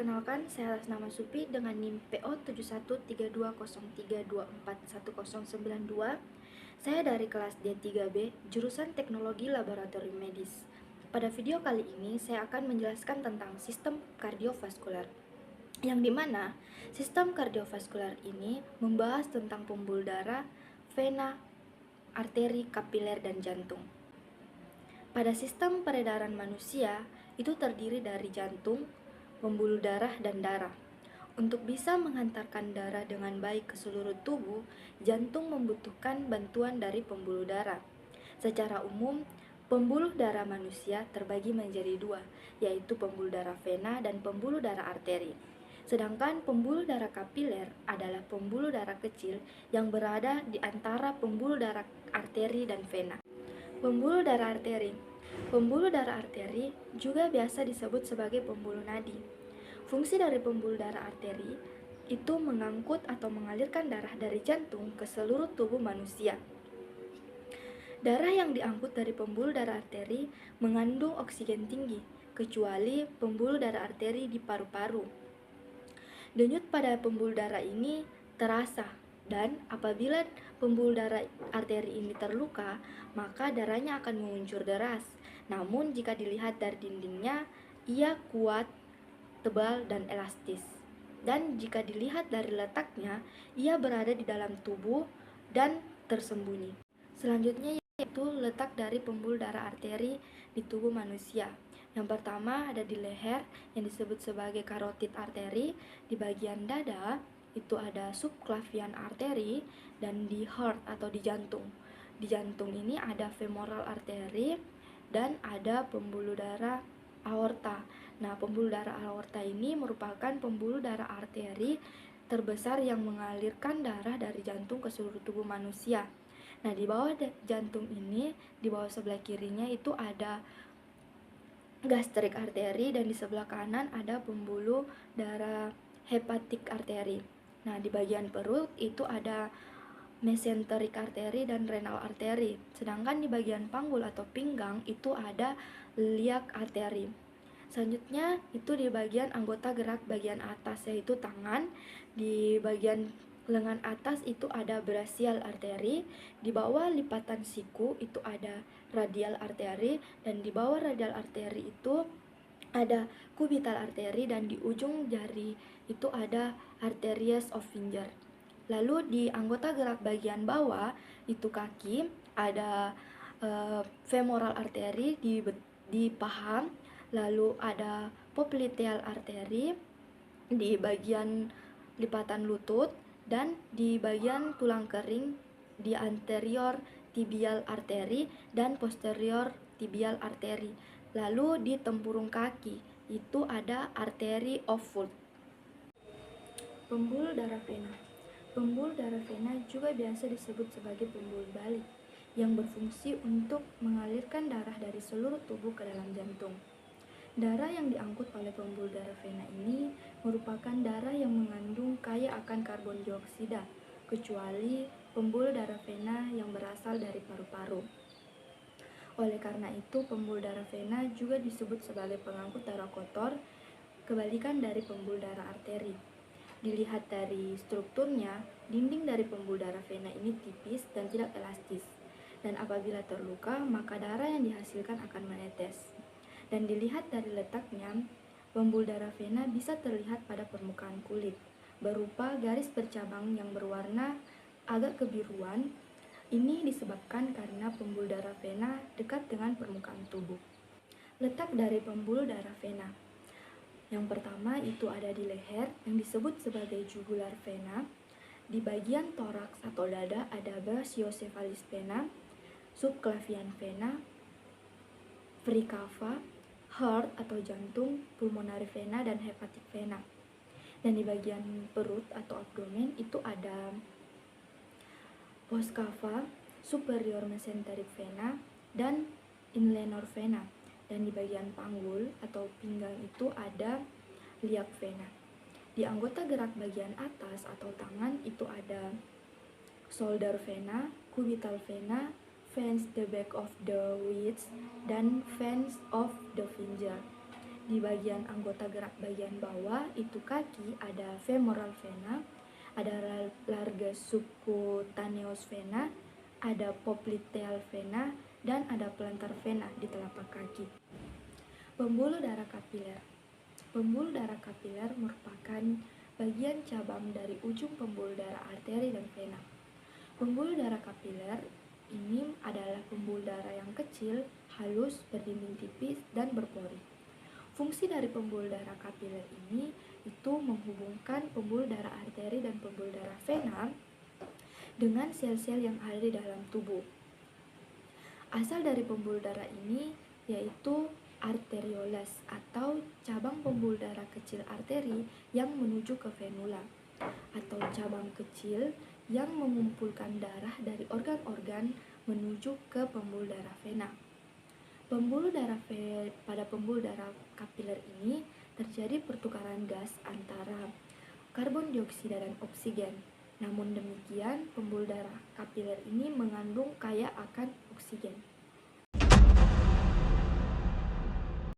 Perkenalkan, saya atas nama Supi dengan NIM PO 713203241092. Saya dari kelas D3B, jurusan Teknologi Laboratorium Medis. Pada video kali ini, saya akan menjelaskan tentang sistem kardiovaskular. Yang dimana, sistem kardiovaskular ini membahas tentang pembuluh darah, vena, arteri, kapiler, dan jantung. Pada sistem peredaran manusia, itu terdiri dari jantung, pembuluh darah, dan darah. Untuk bisa menghantarkan darah dengan baik ke seluruh tubuh, jantung membutuhkan bantuan dari pembuluh darah. Secara umum, pembuluh darah manusia terbagi menjadi dua, yaitu pembuluh darah vena dan pembuluh darah arteri. Sedangkan pembuluh darah kapiler adalah pembuluh darah kecil yang berada di antara pembuluh darah arteri dan vena. Pembuluh darah arteri. Pembuluh darah arteri juga biasa disebut sebagai pembuluh nadi. Fungsi dari pembuluh darah arteri itu mengangkut atau mengalirkan darah dari jantung ke seluruh tubuh manusia. Darah yang diangkut dari pembuluh darah arteri mengandung oksigen tinggi, kecuali pembuluh darah arteri di paru-paru. Denyut pada pembuluh darah ini terasa, dan apabila pembuluh darah arteri ini terluka, maka darahnya akan menguncur deras. Namun jika dilihat dari dindingnya, ia kuat, tebal, dan elastis. Dan jika dilihat dari letaknya, ia berada di dalam tubuh dan tersembunyi. Selanjutnya yaitu letak dari pembuluh darah arteri di tubuh manusia. Yang pertama ada di leher yang disebut sebagai carotid artery, di bagian dada itu ada subclavian artery, dan di heart atau di jantung. Di jantung ini ada femoral artery dan ada pembuluh darah aorta. Nah, pembuluh darah aorta ini merupakan pembuluh darah arteri terbesar yang mengalirkan darah dari jantung ke seluruh tubuh manusia. Nah, di bawah jantung ini, di bawah sebelah kirinya itu ada gastric artery, dan di sebelah kanan ada pembuluh darah hepatic artery. Nah, di bagian perut itu ada mesenteric artery dan renal artery. Sedangkan di bagian panggul atau pinggang itu ada iliac artery. Selanjutnya itu di bagian anggota gerak bagian atas, yaitu tangan. Di bagian lengan atas itu ada brachial artery, di bawah lipatan siku itu ada radial artery, dan di bawah radial artery itu ada cubital artery, dan di ujung jari itu ada arterias of finger. Lalu di anggota gerak bagian bawah itu kaki ada femoral artery di paha, lalu ada popliteal artery di bagian lipatan lutut, dan di bagian tulang kering di anterior tibial artery dan posterior tibial artery. Lalu di tempurung kaki itu ada artery of foot. Pembuluh darah vena. Pembuluh darah vena juga biasa disebut sebagai pembuluh balik yang berfungsi untuk mengalirkan darah dari seluruh tubuh ke dalam jantung. Darah yang diangkut oleh pembuluh darah vena ini merupakan darah yang mengandung kaya akan karbon dioksida, kecuali pembuluh darah vena yang berasal dari paru-paru. Oleh karena itu, pembuluh darah vena juga disebut sebagai pengangkut darah kotor, kebalikan dari pembuluh darah arteri. Dilihat dari strukturnya, dinding dari pembuluh darah vena ini tipis dan tidak elastis. Dan apabila terluka, maka darah yang dihasilkan akan menetes. Dan dilihat dari letaknya, pembuluh darah vena bisa terlihat pada permukaan kulit, berupa garis bercabang yang berwarna agak kebiruan. Ini disebabkan karena pembuluh darah vena dekat dengan permukaan tubuh. Letak dari pembuluh darah vena. Yang pertama itu ada di leher yang disebut sebagai jugular vena. Di bagian toraks atau dada ada brachiocephalis vena, subclavian vena, free cava, heart atau jantung, pulmonary vena, dan hepatic vena. Dan di bagian perut atau abdomen itu ada post cava, superior mesenteric vena, dan inlenor vena. Dan di bagian panggul atau pinggang itu ada iliac vena. Di anggota gerak bagian atas atau tangan itu ada shoulder vena, cubital vena, veins the back of the wrist, dan veins of the finger. Di bagian anggota gerak bagian bawah itu kaki ada femoral vena, ada larga subcutaneous vena, ada popliteal vena, dan ada plantar vena di telapak kaki. Pembuluh darah kapiler. Pembuluh darah kapiler merupakan bagian cabang dari ujung pembuluh darah arteri dan vena. Pembuluh darah kapiler ini adalah pembuluh darah yang kecil, halus, berdinding tipis, dan berpori. Fungsi dari pembuluh darah kapiler ini itu menghubungkan pembuluh darah arteri dan pembuluh darah vena dengan sel-sel yang ada di dalam tubuh. Asal dari pembuluh darah ini yaitu arterioles atau cabang pembuluh darah kecil arteri yang menuju ke venula, atau cabang kecil yang mengumpulkan darah dari organ-organ menuju ke pembuluh darah vena. Pada pembuluh darah kapiler ini terjadi pertukaran gas antara karbon dioksida dan oksigen. Namun demikian, pembuluh darah kapiler ini mengandung kaya akan oksigen.